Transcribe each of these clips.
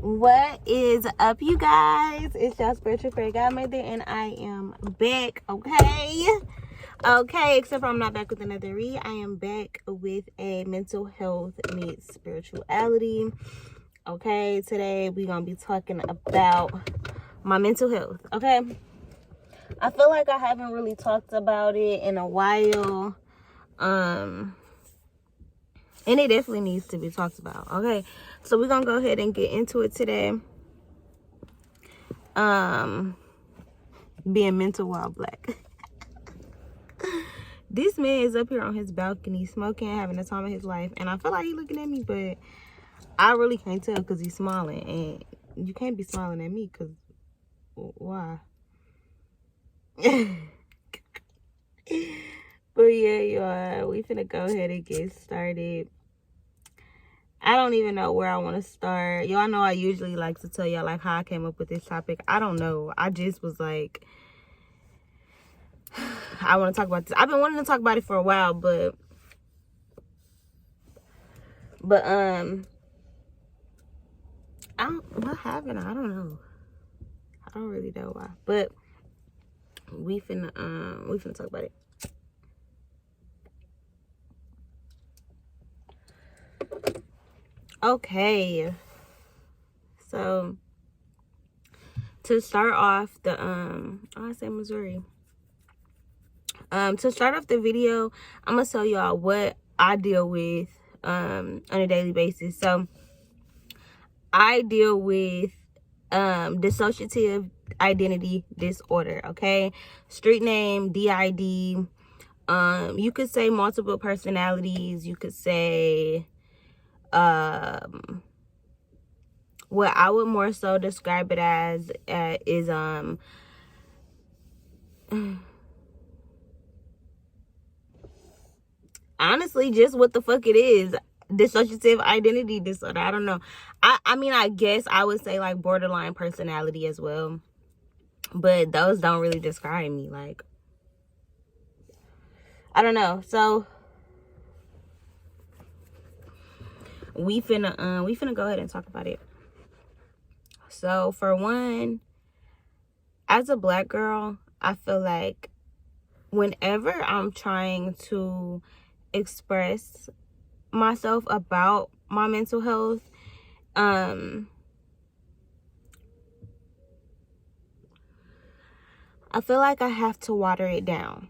What is up, you guys? It's your spiritual fairy godmother, and I am back. Okay, except for I'm not back with another read. I am back with a mental health meets spirituality. Okay, today we're gonna be talking about my mental health. Okay, I feel like I haven't really talked about it in a while, and it definitely needs to be talked about. Okay, so we're gonna go ahead and get into it today. Being mental while black. This man is up here on his balcony smoking, having the time of his life, and I feel like he's looking at me, but I really can't tell because he's smiling, and you can't be smiling at me because why? But yeah, y'all, we finna go ahead and get started. I don't even know where I want to start. Y'all know I usually like to tell y'all like how I came up with this topic. I don't know. I just was like, I want to talk about this. I've been wanting to talk about it for a while, but what happened? I don't know. I don't really know why, but we finna talk about it. Okay, so to start off the I said Missouri. To start off the video, I'm gonna tell y'all what I deal with on a daily basis. So I deal with dissociative identity disorder. Okay, street name DID. You could say multiple personalities. You could say what I would more so describe it as is honestly just what the fuck it is. Dissociative identity disorder. I don't know. I mean, I guess I would say like borderline personality as well, but those don't really describe me. Like, I don't know. So we finna go ahead and talk about it. So for one, as a black girl, I feel like whenever I'm trying to express myself about my mental health, I feel like I have to water it down.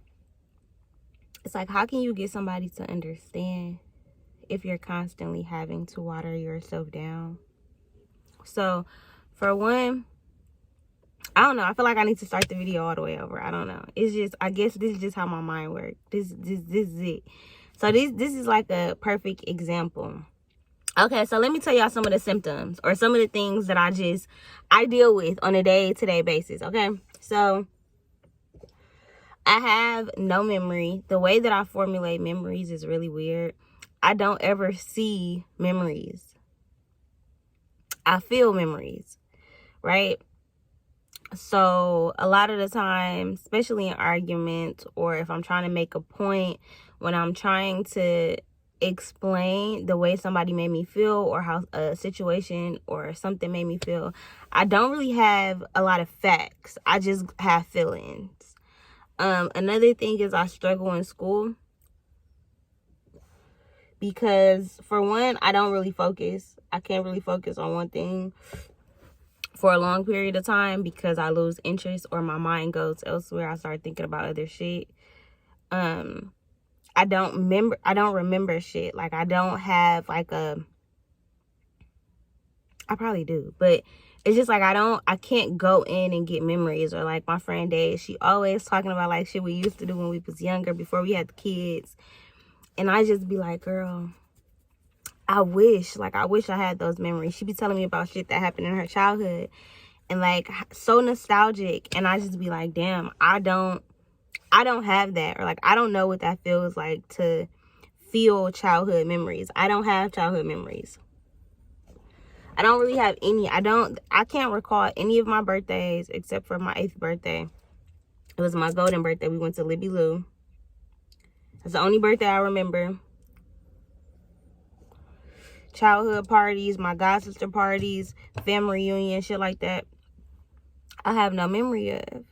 It's like, how can you get somebody to understand if you're constantly having to water yourself down? So for one, I don't know. I feel like I need to start the video all the way over. I don't know. It's just, I guess this is just how my mind works. This is it. So this is like a perfect example. Okay, so let me tell y'all some of the symptoms or some of the things that I deal with on a day-to-day basis. Okay, so I have no memory. The way that I formulate memories is really weird. I don't ever see memories. I feel memories, right? So a lot of the time, especially in arguments or if I'm trying to make a point, when I'm trying to explain the way somebody made me feel or how a situation or something made me feel, I don't really have a lot of facts. I just have feelings. Another thing is I struggle in school because, for one, I don't really focus. I can't really focus on one thing for a long period of time because I lose interest or my mind goes elsewhere. I start thinking about other shit. I don't remember shit. Like, I don't have like I probably do, but it's just like I can't go in and get memories. Or like my friend Day, she always talking about like shit we used to do when we was younger before we had the kids. And I just be like, girl, I wish I had those memories. She be telling me about shit that happened in her childhood and like so nostalgic. And I just be like, damn, I don't have that. Or like, I don't know what that feels like to feel childhood memories. I don't have childhood memories. I don't really have any. I can't recall any of my birthdays except for my 8th birthday. It was my golden birthday. We went to Libby Lou. That's the only birthday I remember. childhood parties, my god sister parties, family reunion, shit like that, I have no memory of.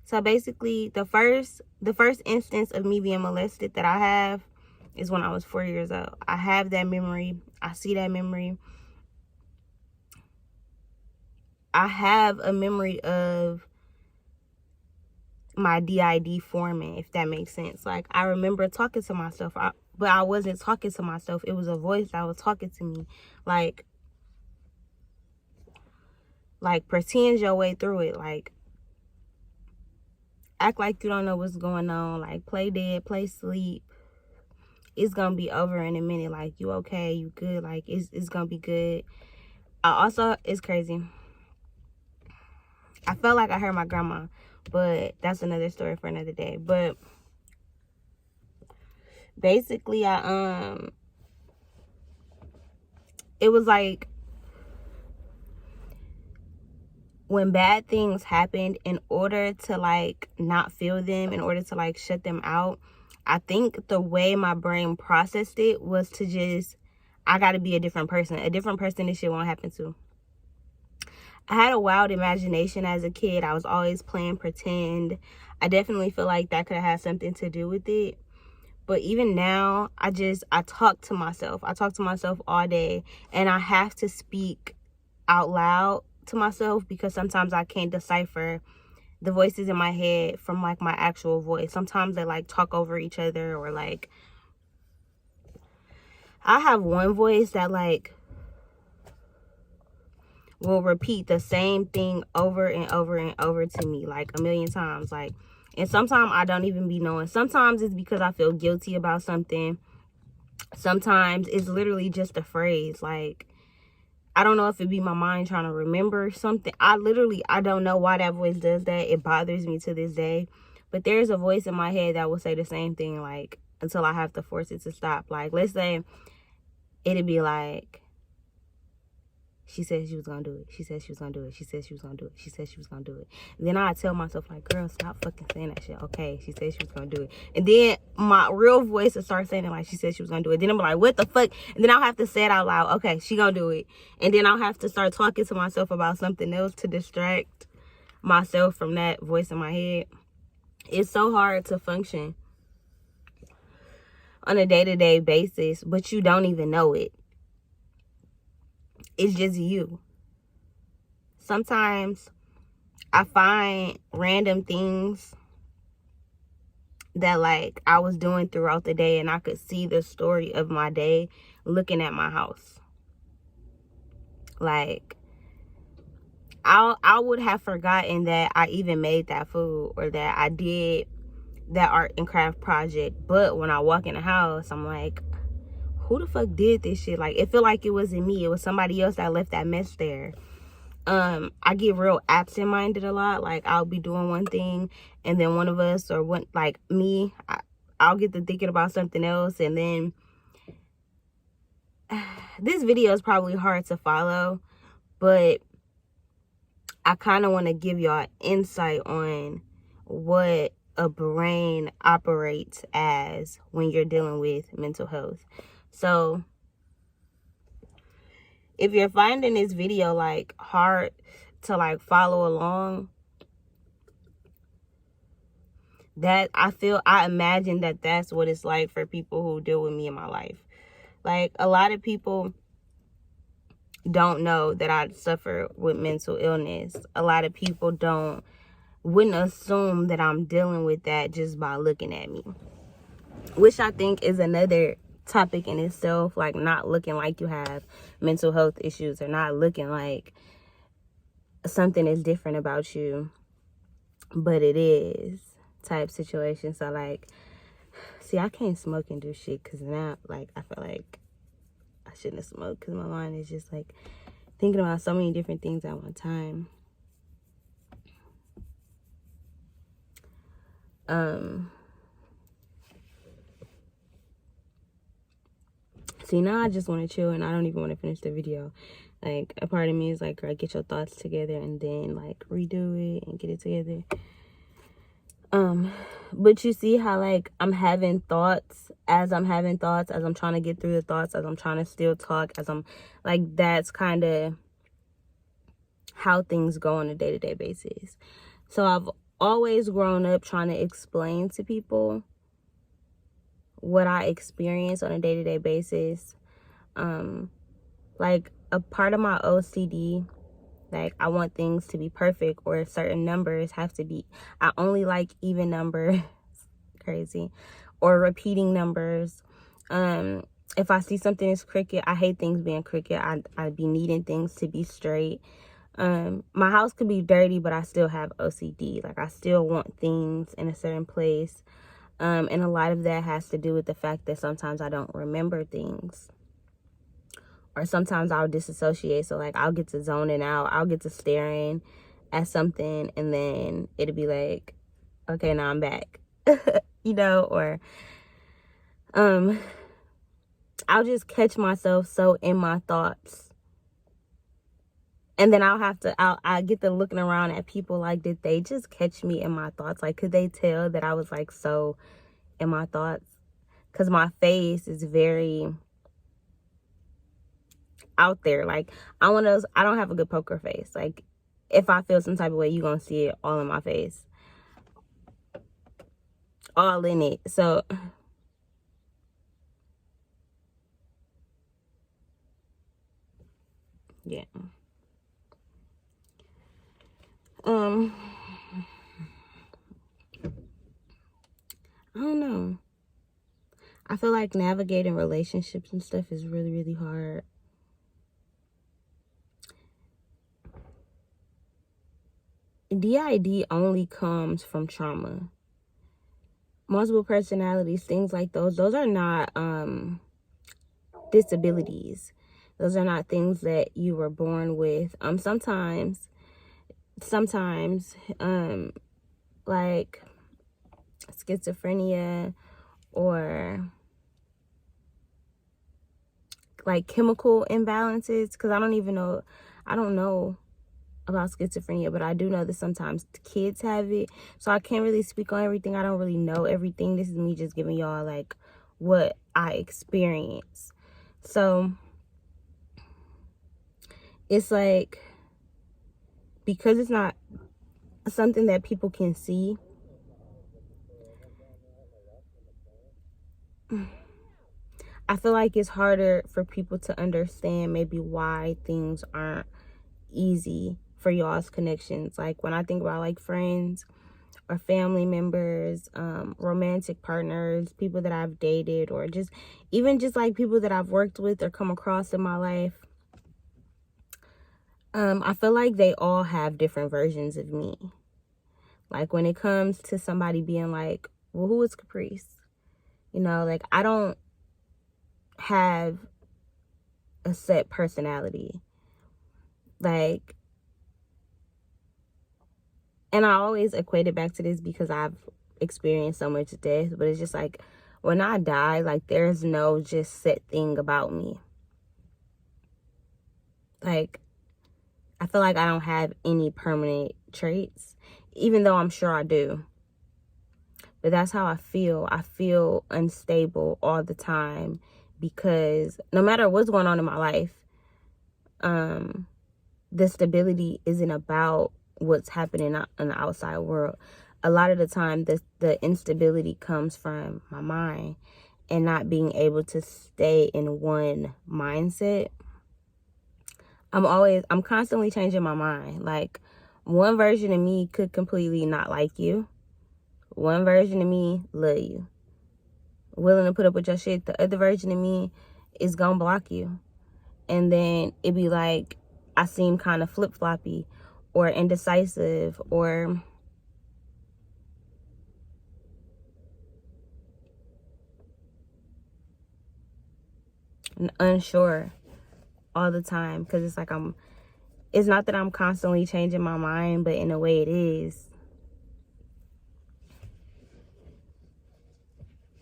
So basically, the first instance of me being molested that I have is when I was 4 years old. I have that memory. I see that memory. I have a memory of my DID forming, if that makes sense. Like, I remember talking to myself, but I wasn't talking to myself. It was a voice that was talking to me. Like pretend your way through it. Like, act like you don't know what's going on. Like, play dead, play sleep. It's gonna be over in a minute. Like, you okay, you good, like it's gonna be good. It's crazy, I felt like I heard my grandma, but that's another story for another day. But basically, it was like, when bad things happened, in order to like not feel them, in order to like shut them out, I think the way my brain processed it was to just, I gotta be a different person. A different person this shit won't happen to. I had a wild imagination as a kid. I was always playing pretend. I definitely feel like that could have had something to do with it. But even now, I talk to myself. I talk to myself all day. And I have to speak out loud to myself because sometimes I can't decipher the voices in my head from like my actual voice. Sometimes they like talk over each other, or like, I have one voice that like will repeat the same thing over and over and over to me like a million times. Like, and sometimes I don't even be knowing. Sometimes it's because I feel guilty about something. Sometimes it's literally just a phrase. Like, I don't know if it be my mind trying to remember something. I don't know why that voice does that. It bothers me to this day. But there's a voice in my head that will say the same thing, like, until I have to force it to stop. Like, let's say it'd be like, she said she was gonna do it. She said she was gonna do it. She said she was gonna do it. She said she was gonna do it. And then I tell myself, like, girl, stop fucking saying that shit. Okay, she said she was gonna do it. And then my real voice will start saying it, like, she said she was gonna do it. Then I'm like, what the fuck? And then I'll have to say it out loud. Okay, she gonna do it. And then I'll have to start talking to myself about something else to distract myself from that voice in my head. It's so hard to function on a day-to-day basis, but you don't even know it. It's just you. Sometimes I find random things that like I was doing throughout the day, and I could see the story of my day looking at my house. Like, I would have forgotten that I even made that food, or that I did that art and craft project. But when I walk in the house, I'm like, who the fuck did this shit? Like, it feel like it wasn't me. It was somebody else that left that mess there. I get real absent-minded a lot. Like, I'll be doing one thing, and then one of us, or one, like me, I'll get to thinking about something else. And then this video is probably hard to follow, but I kind of want to give y'all insight on what a brain operates as when you're dealing with mental health. So if you're finding this video like hard to like follow along, that I imagine that that's what it's like for people who deal with me in my life. Like, a lot of people don't know that I suffer with mental illness. A lot of people wouldn't assume that I'm dealing with that just by looking at me, which I think is another topic in itself. Like, not looking like you have mental health issues, or not looking like something is different about you, but it is, type situation. So like, see, I can't smoke and do shit because now, like, I feel like I shouldn't have smoked, because my mind is just like thinking about so many different things at one time. See, now I just want to chill, and I don't even want to finish the video. Like, a part of me is like, girl, get your thoughts together and then like redo it and get it together. But you see how, like, I'm having thoughts as I'm having thoughts, as I'm trying to get through the thoughts, as I'm trying to still talk, as I'm, like, that's kind of how things go on a day-to-day basis. So I've always grown up trying to explain to people what I experience on a day-to-day basis. Like, a part of my OCD, like, I want things to be perfect, or certain numbers have to be, I only like even numbers, crazy, or repeating numbers. If I see something is crooked, I hate things being crooked. I be needing things to be straight. My house could be dirty, but I still have OCD. Like, I still want things in a certain place. And a lot of that has to do with the fact that sometimes I don't remember things. Or sometimes I'll disassociate. So, like, I'll get to zoning out. I'll get to staring at something, and then it'll be like, okay, now I'm back. You know, or I'll just catch myself so in my thoughts. And then I get to looking around at people like, did they just catch me in my thoughts? Like, could they tell that I was, like, so in my thoughts? Because my face is very out there. Like, I don't have a good poker face. Like, if I feel some type of way, you're going to see it all in my face. All in it. So, yeah. I don't know. I feel like navigating relationships and stuff is really, really hard. DID only comes from trauma. Multiple personalities, things like those are not disabilities. Those are not things that you were born with. Sometimes like schizophrenia, or like chemical imbalances, because I don't know about schizophrenia, but I do know that sometimes kids have it. So I can't really speak on everything. I don't really know everything. This is me just giving y'all, like, what I experience. So it's like, because it's not something that people can see, I feel like it's harder for people to understand maybe why things aren't easy for y'all's connections. Like, when I think about, like, friends or family members, romantic partners, people that I've dated, or just like people that I've worked with or come across in my life, I feel like they all have different versions of me. Like, when it comes to somebody being like, well, who is Caprice? You know, like, I don't have a set personality. Like, and I always equate it back to this because I've experienced so much death, but it's just like, when I die, like, there's no just set thing about me. Like, I feel like I don't have any permanent traits, even though I'm sure I do. But that's how I feel. I feel unstable all the time, because no matter what's going on in my life, the stability isn't about what's happening in the outside world. A lot of the time, the instability comes from my mind and not being able to stay in one mindset. I'm constantly changing my mind. Like, one version of me could completely not like you. One version of me love you, willing to put up with your shit. The other version of me is gonna block you. And then it'd be like, I seem kind of flip-floppy or indecisive or unsure all the time, because it's like, it's not that I'm constantly changing my mind, but in a way it is.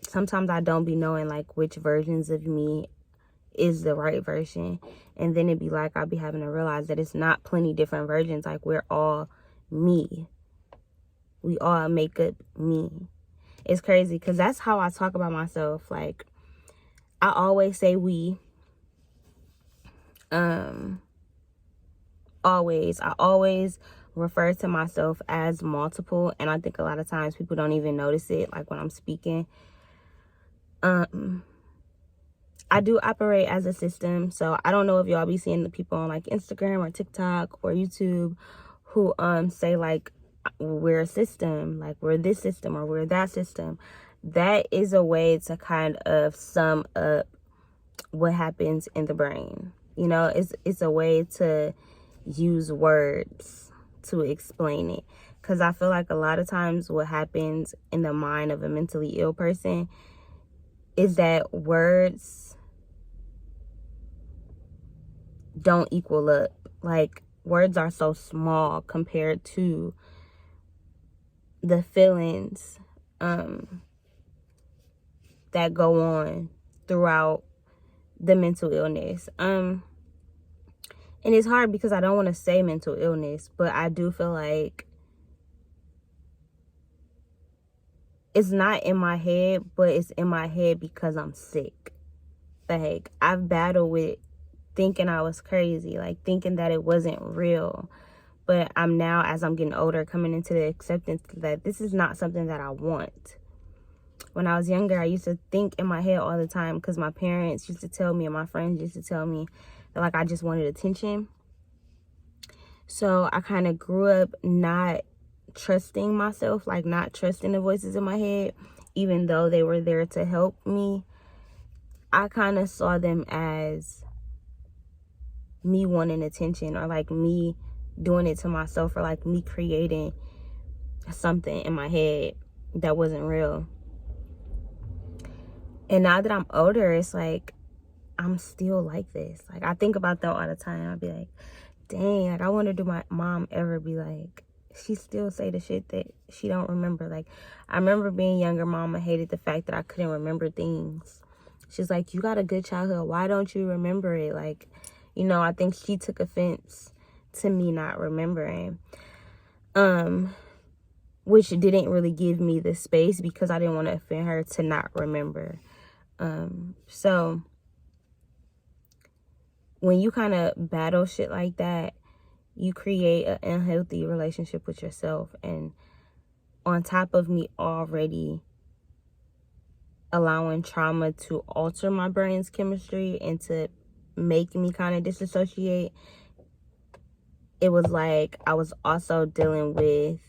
Sometimes I don't be knowing, like, which versions of me is the right version. And then it'd be like, I'll be having to realize that it's not plenty different versions. Like, we're all me. We all make up me. It's crazy because that's how I talk about myself. Like, I always say we. I always refer to myself as multiple, and I think a lot of times people don't even notice it, like when I'm speaking. I do operate as a system, so I don't know if y'all be seeing the people on like Instagram or TikTok or YouTube who say like we're a system, like we're this system or we're that system. That is a way to kind of sum up what happens in the brain. You know, it's a way to use words to explain it, because I feel like a lot of times what happens in the mind of a mentally ill person is that words don't equal up. Like, words are so small compared to the feelings that go on throughout the mental illness. And it's hard because I don't want to say mental illness, but I do feel like it's not in my head, but it's in my head because I'm sick. Like, I've battled with thinking I was crazy, like thinking that it wasn't real. But I'm now, as I'm getting older, coming into the acceptance that this is not something that I want. When I was younger, I used to think in my head all the time because my parents used to tell me and my friends used to tell me that, like, I just wanted attention. So I kind of grew up not trusting myself, like not trusting the voices in my head, even though they were there to help me. I kind of saw them as me wanting attention, or like me doing it to myself, or like me creating something in my head that wasn't real. And now that I'm older, it's like I'm still like this. Like, I think about that all the time. I'll be like, dang, like I wonder, do my mom ever be like, she still say the shit that she don't remember. Like, I remember being younger, mama hated the fact that I couldn't remember things. She's like, you got a good childhood, why don't you remember it? Like, you know, I think she took offense to me not remembering, which didn't really give me the space because I didn't want to offend her to not remember. So when you kind of battle shit like that, you create an unhealthy relationship with yourself. And on top of me already allowing trauma to alter my brain's chemistry and to make me kind of disassociate, it was like I was also dealing with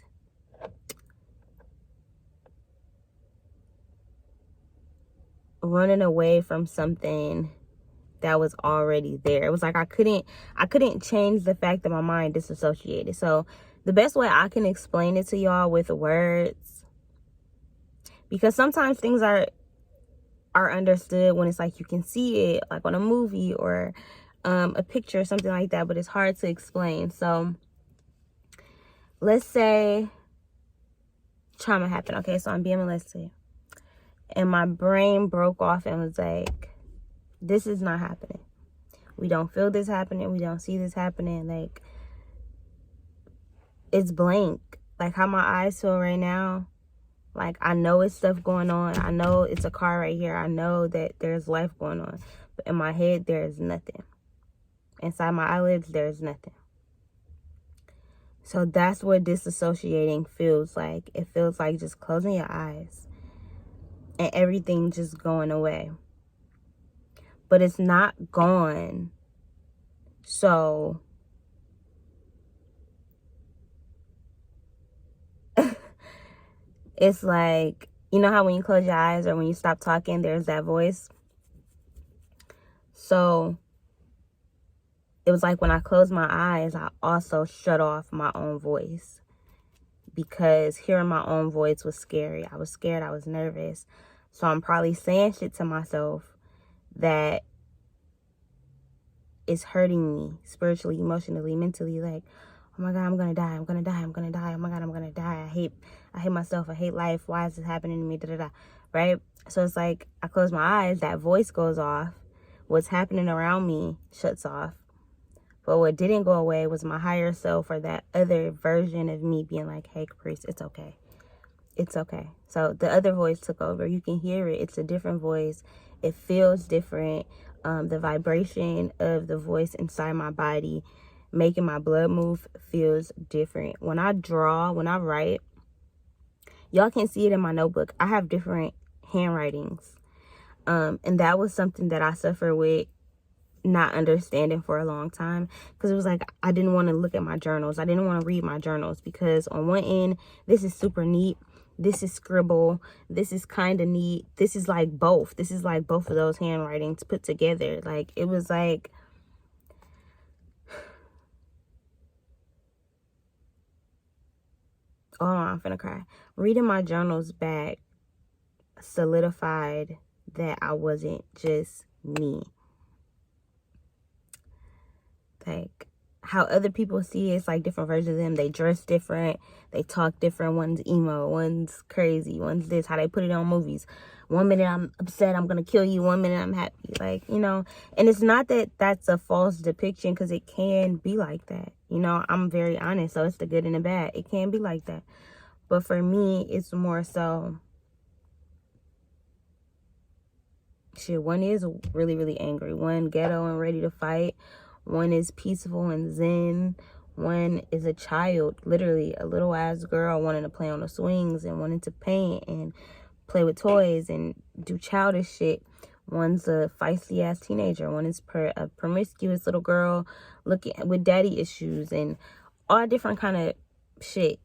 running away from something that was already there. It was like I couldn't change the fact that my mind disassociated. So the best way I can explain it to y'all with words, because sometimes things are understood when it's like you can see it, like on a movie or a picture or something like that, but it's hard to explain. So let's say trauma happened. Okay, so I'm being molested, and my brain broke off and was like, this is not happening. We don't feel this happening. We don't see this happening. Like, it's blank. Like how my eyes feel right now. Like, I know it's stuff going on. I know it's a car right here. I know that there's life going on. But in my head, there is nothing. Inside my eyelids, there is nothing. So that's what disassociating feels like. It feels like just closing your eyes and everything just going away. But it's not gone. So it's like, you know how when you close your eyes or when you stop talking, there's that voice? So it was like when I closed my eyes, I also shut off my own voice, because hearing my own voice was scary. I was scared. I was nervous. So I'm probably saying shit to myself that is hurting me spiritually, emotionally, mentally. Like, oh my God, I'm gonna die. I'm gonna die. I'm gonna die. Oh my God, I'm gonna die. I hate myself. I hate life. Why is this happening to me? Da da da. Right? So it's like I close my eyes, that voice goes off. What's happening around me shuts off. But what didn't go away was my higher self, or that other version of me being like, hey, Caprice, it's okay. it's okay. So the other voice took over. You can hear it. It's a different voice. It feels different. The vibration of the voice inside my body, making my blood move, feels different. When I draw, when I write, y'all can see it in my notebook. I have different handwritings. And that was something that I suffered with not understanding for a long time, because it was like I didn't want to look at my journals. I didn't want to read my journals, because on one end, this is super neat. This is scribble. This is kind of neat. This is like both. This is like both of those handwritings put together. Like, it was like, oh, I'm finna cry. Reading my journals back solidified that I wasn't just me. Like, how other people see it, it's like different versions of them. They dress different, they talk different. One's emo, one's crazy, one's this. How they put it on movies. 1 minute I'm upset, I'm gonna kill you. 1 minute I'm happy. Like, you know. And it's not that that's a false depiction, because it can be like that. You know, I'm very honest, so it's the good and the bad. It can be like that. But for me, it's more so, shit, one is really, really angry. One ghetto and ready to fight. One is peaceful and zen. One is a child, literally a little ass girl wanting to play on the swings and wanting to paint and play with toys and do childish shit. One's a feisty ass teenager. One is a promiscuous little girl looking with daddy issues and all different kind of shit.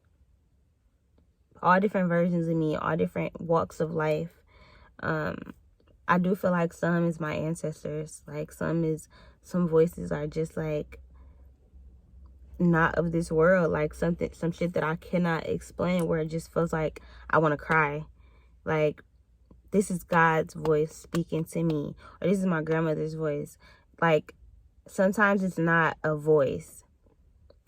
All different versions of me, all different walks of life. I do feel like some is my ancestors. Like, some voices are just like not of this world. Like, some shit that I cannot explain, where it just feels like I want to cry. Like, this is God's voice speaking to me, or this is my grandmother's voice. Like, sometimes it's not a voice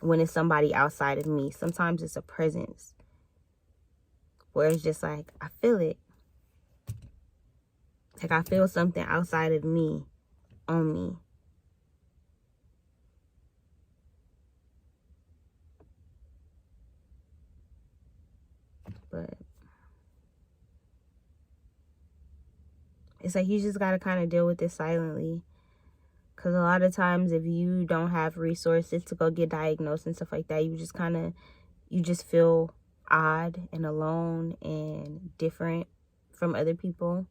when it's somebody outside of me. Sometimes it's a presence where it's just like, I feel it. Like, I feel something outside of me on me. But it's like, you just got to kind of deal with it silently. Because a lot of times, if you don't have resources to go get diagnosed and stuff like that, you just feel odd and alone and different from other people.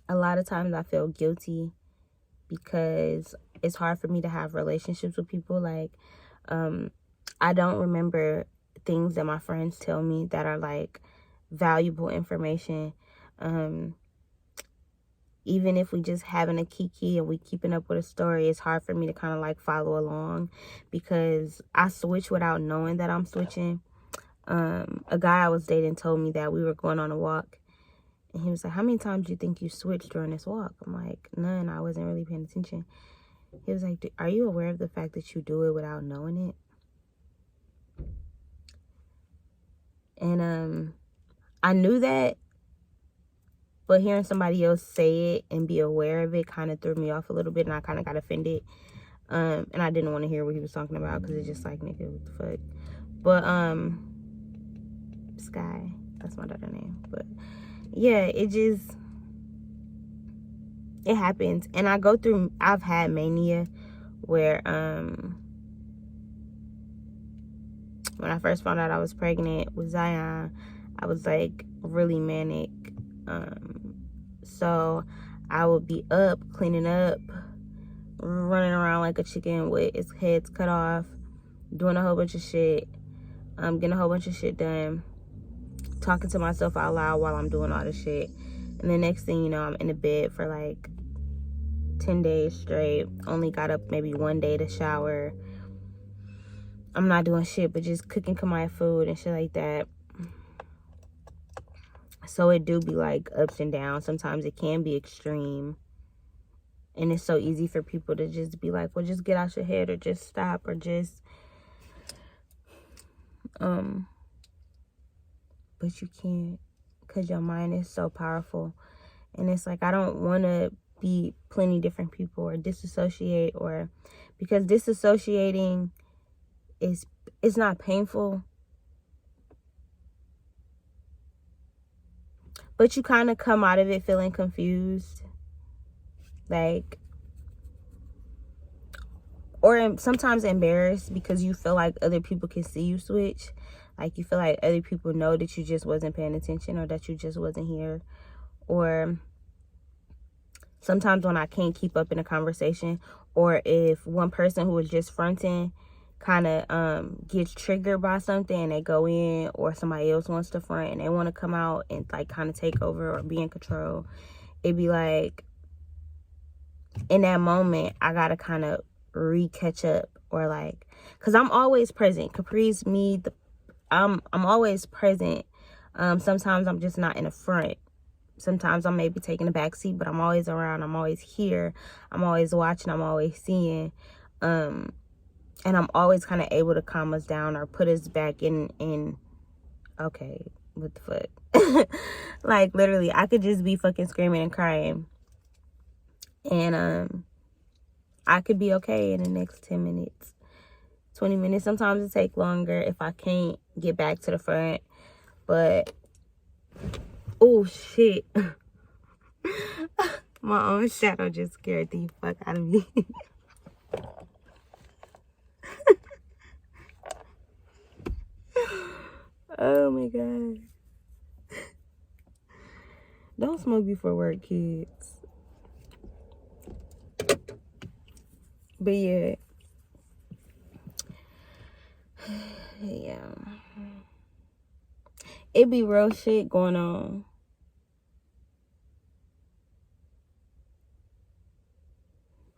A lot of times I feel guilty because it's hard for me to have relationships with people. Like, I don't remember things that my friends tell me that are like valuable information. Even if we just having a kiki and we keeping up with a story, it's hard for me to kind of like follow along, because I switch without knowing that I'm switching. A guy I was dating told me that we were going on a walk, and he was like, how many times do you think you switched during this walk? I'm like, none. I wasn't really paying attention. He was like, are you aware of the fact that you do it without knowing it? And I knew that, but hearing somebody else say it and be aware of it kind of threw me off a little bit, and I kind of got offended. And I didn't want to hear what he was talking about, because it's just like, nigga, what the fuck? But Sky, that's my daughter's name. But yeah, it happens. And I've had mania where when I first found out I was pregnant with Zion, I was like really manic. So I would be up, cleaning up, running around like a chicken with its heads cut off, doing a whole bunch of shit, getting a whole bunch of shit done, talking to myself out loud while I'm doing all this shit. And the next thing you know, I'm in the bed for like 10 days straight. Only got up maybe one day to shower. I'm not doing shit but just cooking Kamaya food and shit like that. So it do be like ups and downs. Sometimes it can be extreme. And it's so easy for people to just be like, well, just get out your head, or just stop, or just but you can't, because your mind is so powerful. And it's like, I don't want to be plenty different people, or disassociate, or because disassociating it's not painful, but you kind of come out of it feeling confused, like, or sometimes embarrassed because you feel like other people can see you switch. Like, you feel like other people know that you just wasn't paying attention, or that you just wasn't here. Or sometimes when I can't keep up in a conversation, or if one person who was just fronting kind of gets triggered by something and they go in, or somebody else wants to front and they want to come out and like kind of take over or be in control, it'd be like, in that moment I gotta kind of catch up, or like, because I'm always present. Caprice, me, I'm always present. Sometimes I'm just not in the front. Sometimes I may be taking a back seat, but I'm always around. I'm always here. I'm always watching. I'm always seeing. And I'm always kind of able to calm us down or put us back in okay, what the fuck? Like, literally, I could just be fucking screaming and crying. And I could be okay in the next 10 minutes, 20 minutes. Sometimes it takes longer if I can't get back to the front. But, oh, shit. My own shadow just scared the fuck out of me. Oh, my God. Don't smoke before work, kids. But, yeah. Yeah. It be real shit going on.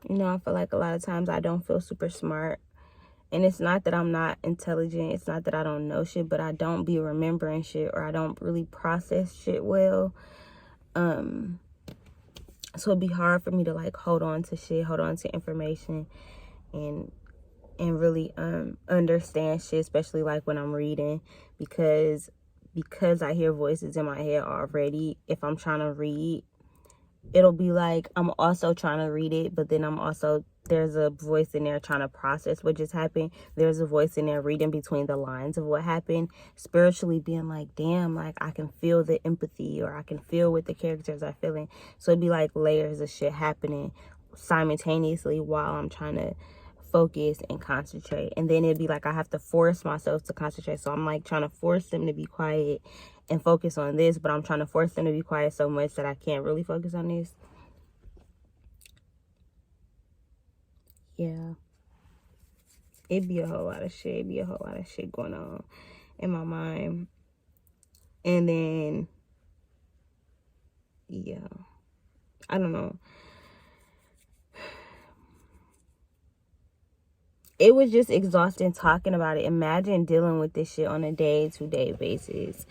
You know, I feel like a lot of times I don't feel super smart. And it's not that I'm not intelligent. It's not that I don't know shit, but I don't be remembering shit, or I don't really process shit well. So it'd be hard for me to like hold on to shit, hold on to information, and really understand shit, especially like when I'm reading, because I hear voices in my head already. If I'm trying to read, it'll be like I'm also trying to read it, but then I'm also, there's a voice in there trying to process what just happened. There's a voice in there reading between the lines of what happened, spiritually being like, damn, like I can feel the empathy, or I can feel what the characters are feeling. So it'd be like layers of shit happening simultaneously while I'm trying to focus and concentrate. And then it'd be like I have to force myself to concentrate. So I'm like trying to force them to be quiet and focus on this, but I'm trying to force them to be quiet so much that I can't really focus on this. Yeah. It'd be a whole lot of shit. It'd be a whole lot of shit going on in my mind. And then, yeah, I don't know. It was just exhausting talking about it. Imagine dealing with this shit on a day-to-day basis,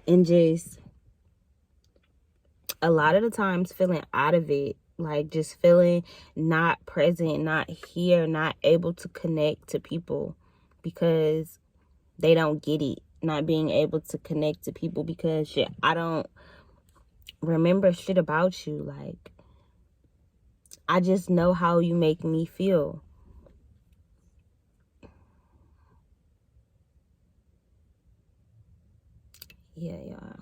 and just a lot of the times feeling out of it, like just feeling not present, not here, not able to connect to people because they don't get it. Not being able to connect to people because shit, I don't remember shit about you. Like, I just know how you make me feel. Yeah, y'all.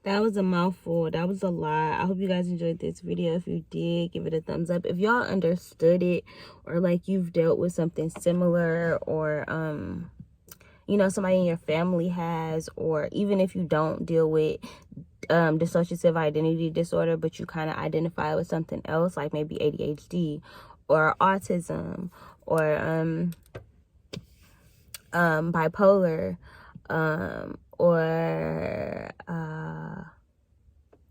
That was a mouthful. That was a lot. I hope you guys enjoyed this video. If you did, give it a thumbs up. If y'all understood it, or like you've dealt with something similar, or you know, somebody in your family has, or even if you don't deal with dissociative identity disorder, but you kind of identify with something else, like maybe ADHD or autism, or bipolar, or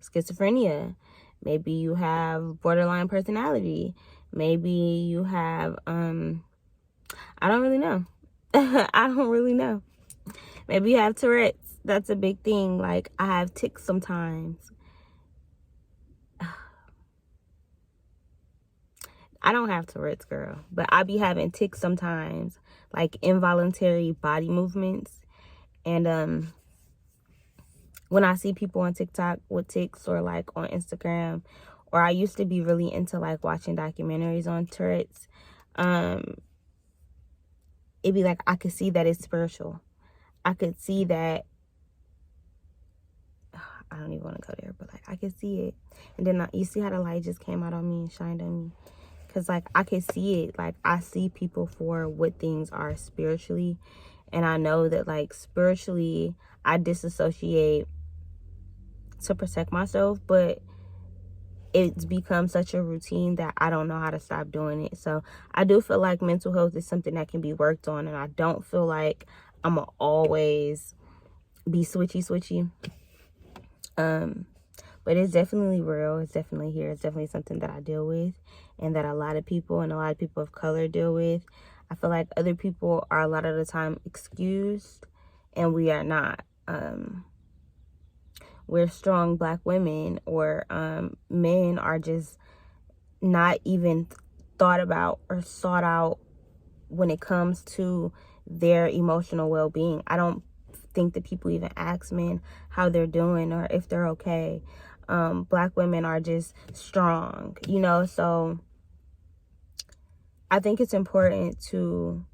schizophrenia. Maybe you have borderline personality. Maybe you have I don't really know. I don't really know. Maybe you have Tourette's. That's a big thing. Like, I have tics sometimes. I don't have Tourette's, girl, but I be having tics sometimes, like involuntary body movements. And when I see people on TikTok with tics, or like on Instagram, or I used to be really into like watching documentaries on Tourette's, it'd be like I could see that it's spiritual. I could see that, I don't even want to go there, but like I could see it. And then you see how the light just came out on me and shined on me? Because like I could see it. Like I see people for what things are spiritually. And I know that like spiritually I disassociate to protect myself, but it's become such a routine that I don't know how to stop doing it. So I do feel like mental health is something that can be worked on, and I don't feel like I'm gonna always be switchy. But it's definitely real. It's definitely here. It's definitely something that I deal with, and that a lot of people of color deal with. I feel like other people are a lot of the time excused, and we are not. We're strong Black women, or men are just not even thought about or sought out when it comes to their emotional well-being. I don't think that people even ask men how they're doing or if they're okay. Black women are just strong, you know. So I think it's important to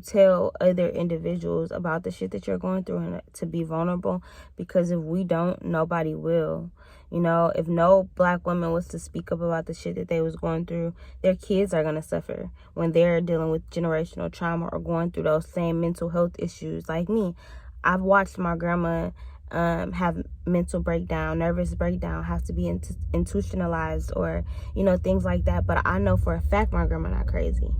tell other individuals about the shit that you're going through, and to be vulnerable, because if we don't, nobody will. You know, if no Black woman was to speak up about the shit that they was going through, their kids are going to suffer when they're dealing with generational trauma or going through those same mental health issues. Like me, I've watched my grandma have mental breakdown, nervous breakdown, have to be institutionalized, or, you know, things like that. But I know for a fact my grandma not crazy.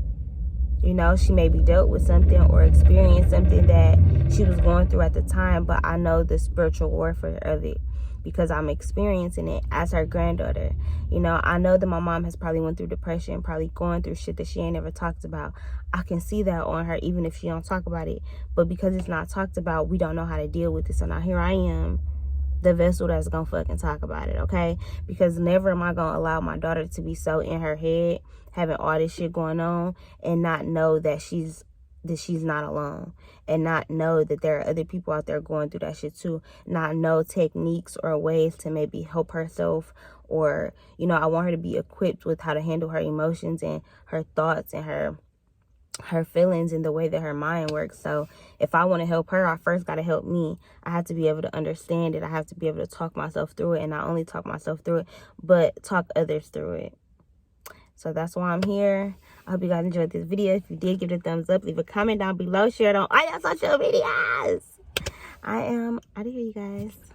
You know, she may be dealt with something or experienced something that she was going through at the time, but I know the spiritual warfare of it because I'm experiencing it as her granddaughter. You know, I know that my mom has probably went through depression, probably going through shit that she ain't ever talked about. I can see that on her, even if she don't talk about it. But because it's not talked about, we don't know how to deal with it. So now here I am, the vessel that's gonna fucking talk about it, okay? Because never am I gonna allow my daughter to be so in her head, having all this shit going on, and not know that she's not alone, and not know that there are other people out there going through that shit too, not know techniques or ways to maybe help herself, or, you know, I want her to be equipped with how to handle her emotions and her thoughts and her feelings and the way that her mind works. So if I want to help her, I first got to help me. I have to be able to understand it. I have to be able to talk myself through it, and not only talk myself through it, but talk others through it. So that's why I'm here. I hope you guys enjoyed this video. If you did, give it a thumbs up, leave a comment down below, share it on all your social medias. I am out of here, you guys.